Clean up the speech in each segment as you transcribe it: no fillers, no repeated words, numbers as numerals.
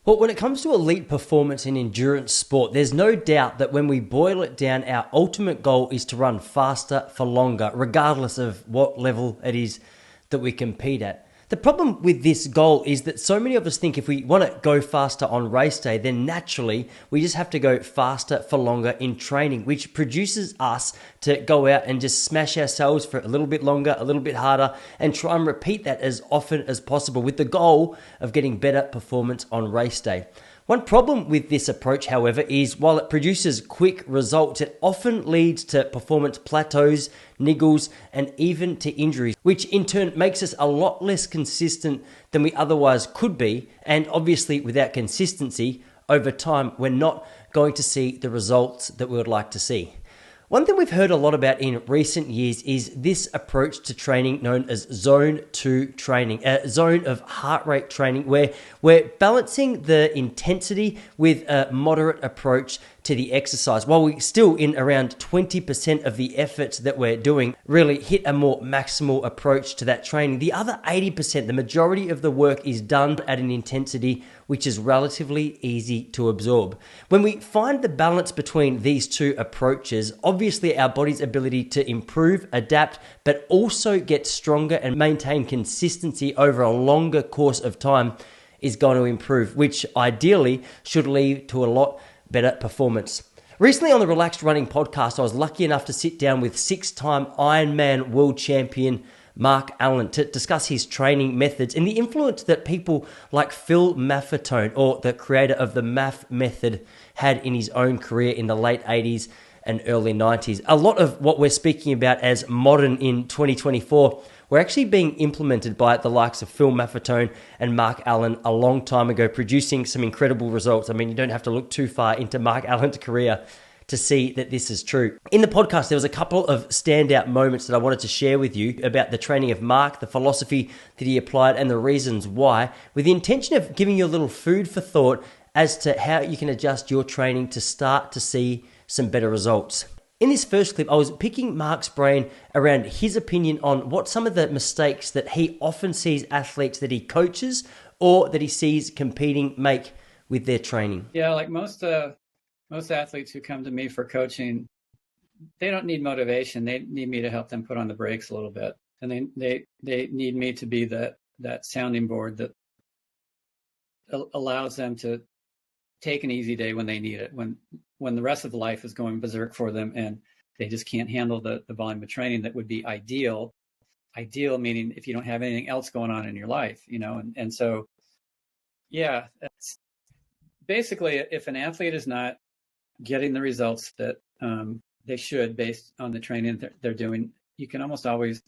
Well, when it comes to elite performance in endurance sport, there's no doubt that when we boil it down, our ultimate goal is to run faster for longer, regardless of what level it is that we compete at. The problem with this goal is that so many of us think if we want to go faster on race day, then naturally we just have to go faster for longer in training, which produces us to go out and just smash ourselves for a little bit longer, a little bit harder, and try and repeat that as often as possible with the goal of getting better performance on race day. One problem with this approach, however, is while it produces quick results, it often leads to performance plateaus, niggles, and even to injuries, which in turn makes us a lot less consistent than we otherwise could be. And obviously, without consistency, over time, we're not going to see the results that we would like to see. One thing we've heard a lot about in recent years is this approach to training known as zone 2 training, a zone of heart rate training where we're balancing the intensity with a moderate approach to the exercise, while we still in around 20% of the efforts that we're doing really hit a more maximal approach to that training. The other 80%, the majority of the work is done at an intensity which is relatively easy to absorb. When we find the balance between these two approaches, obviously our body's ability to improve, adapt, but also get stronger and maintain consistency over a longer course of time is going to improve, which ideally should lead to a lot better performance. Recently on the Relaxed Running podcast, I was lucky enough to sit down with 6-time Ironman world champion Mark Allen to discuss his training methods and the influence that people like Phil Maffetone, or the creator of the MAF method, had in his own career in the late 80s and early 90s. A lot of what we're speaking about as modern in 2024 were actually being implemented by the likes of Phil Maffetone and Mark Allen a long time ago, producing some incredible results. I mean, you don't have to look too far into Mark Allen's career to see that this is true. In the podcast, there was a couple of standout moments that I wanted to share with you about the training of Mark, the philosophy that he applied, and the reasons why, with the intention of giving you a little food for thought as to how you can adjust your training to start to see some better results. In this first clip, I was picking Mark's brain around his opinion on what some of the mistakes that he often sees athletes that he coaches or that he sees competing make with their training. Yeah, like most athletes who come to me for coaching, they don't need motivation. They need me to help them put on the brakes a little bit. And they need me to be that sounding board that allows them to take an easy day when they need it, when the rest of life is going berserk for them and they just can't handle the volume of training that would be ideal. Ideal meaning if you don't have anything else going on in your life, and so, yeah, that's basically, if an athlete is not getting the results that they should based on the training they're doing, you can almost always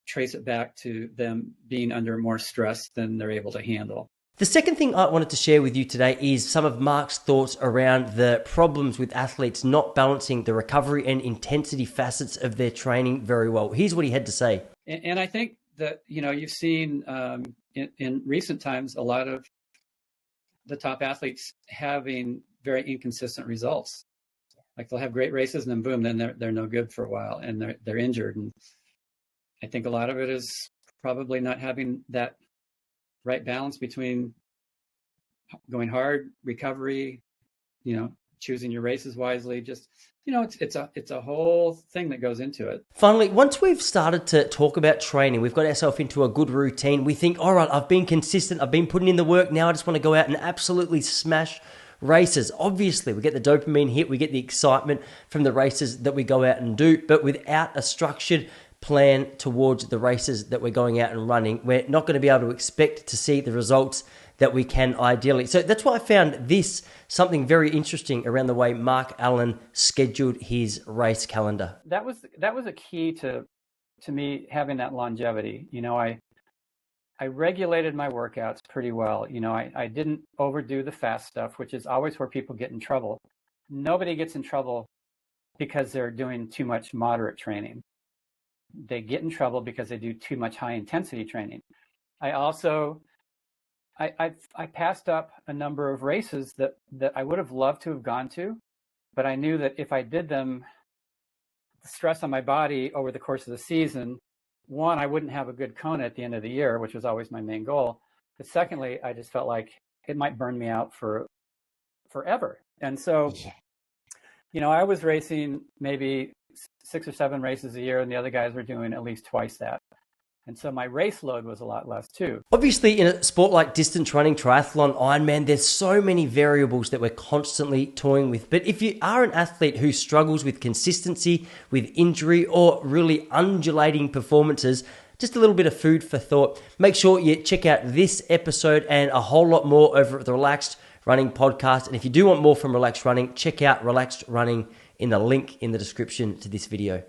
trace it back to them being under more stress than they're able to handle. The second thing I wanted to share with you today is some of Mark's thoughts around the problems with athletes not balancing the recovery and intensity facets of their training very well. Here's what he had to say. And I think that, you've seen in recent times a lot of the top athletes having very inconsistent results. Like they'll have great races and then boom, then they're no good for a while and they're injured. And I think a lot of it is probably not having that right balance between going hard, recovery, choosing your races wisely. Just, it's a whole thing that goes into it. Finally, once we've started to talk about training, we've got ourselves into a good routine. We think, all right, I've been consistent. I've been putting in the work. Now I just want to go out and absolutely smash races. Obviously, we get the dopamine hit. We get the excitement from the races that we go out and do, but without a structured plan towards the races that we're going out and running, we're not going to be able to expect to see the results that we can ideally. So that's why I found this something very interesting around the way Mark Allen scheduled his race calendar. That was a key to me having that longevity. I regulated my workouts pretty well. I didn't overdo the fast stuff, which is always where people get in trouble. Nobody gets in trouble because they're doing too much moderate training. They get in trouble because they do too much high intensity training. I also, I passed up a number of races that I would have loved to have gone to, but I knew that if I did them, the stress on my body over the course of the season, one, I wouldn't have a good Kona at the end of the year, which was always my main goal. But secondly, I just felt like it might burn me out for forever. And so, I was racing maybe 6 or 7 races a year, and the other guys were doing at least twice that. And so my race load was a lot less too. Obviously, in a sport like distance running, triathlon, Ironman, there's so many variables that we're constantly toying with. But if you are an athlete who struggles with consistency, with injury, or really undulating performances, just a little bit of food for thought. Make sure you check out this episode and a whole lot more over at the Relaxed Running Podcast. And if you do want more from Relaxed Running, check out Relaxed Running in the link in the description to this video.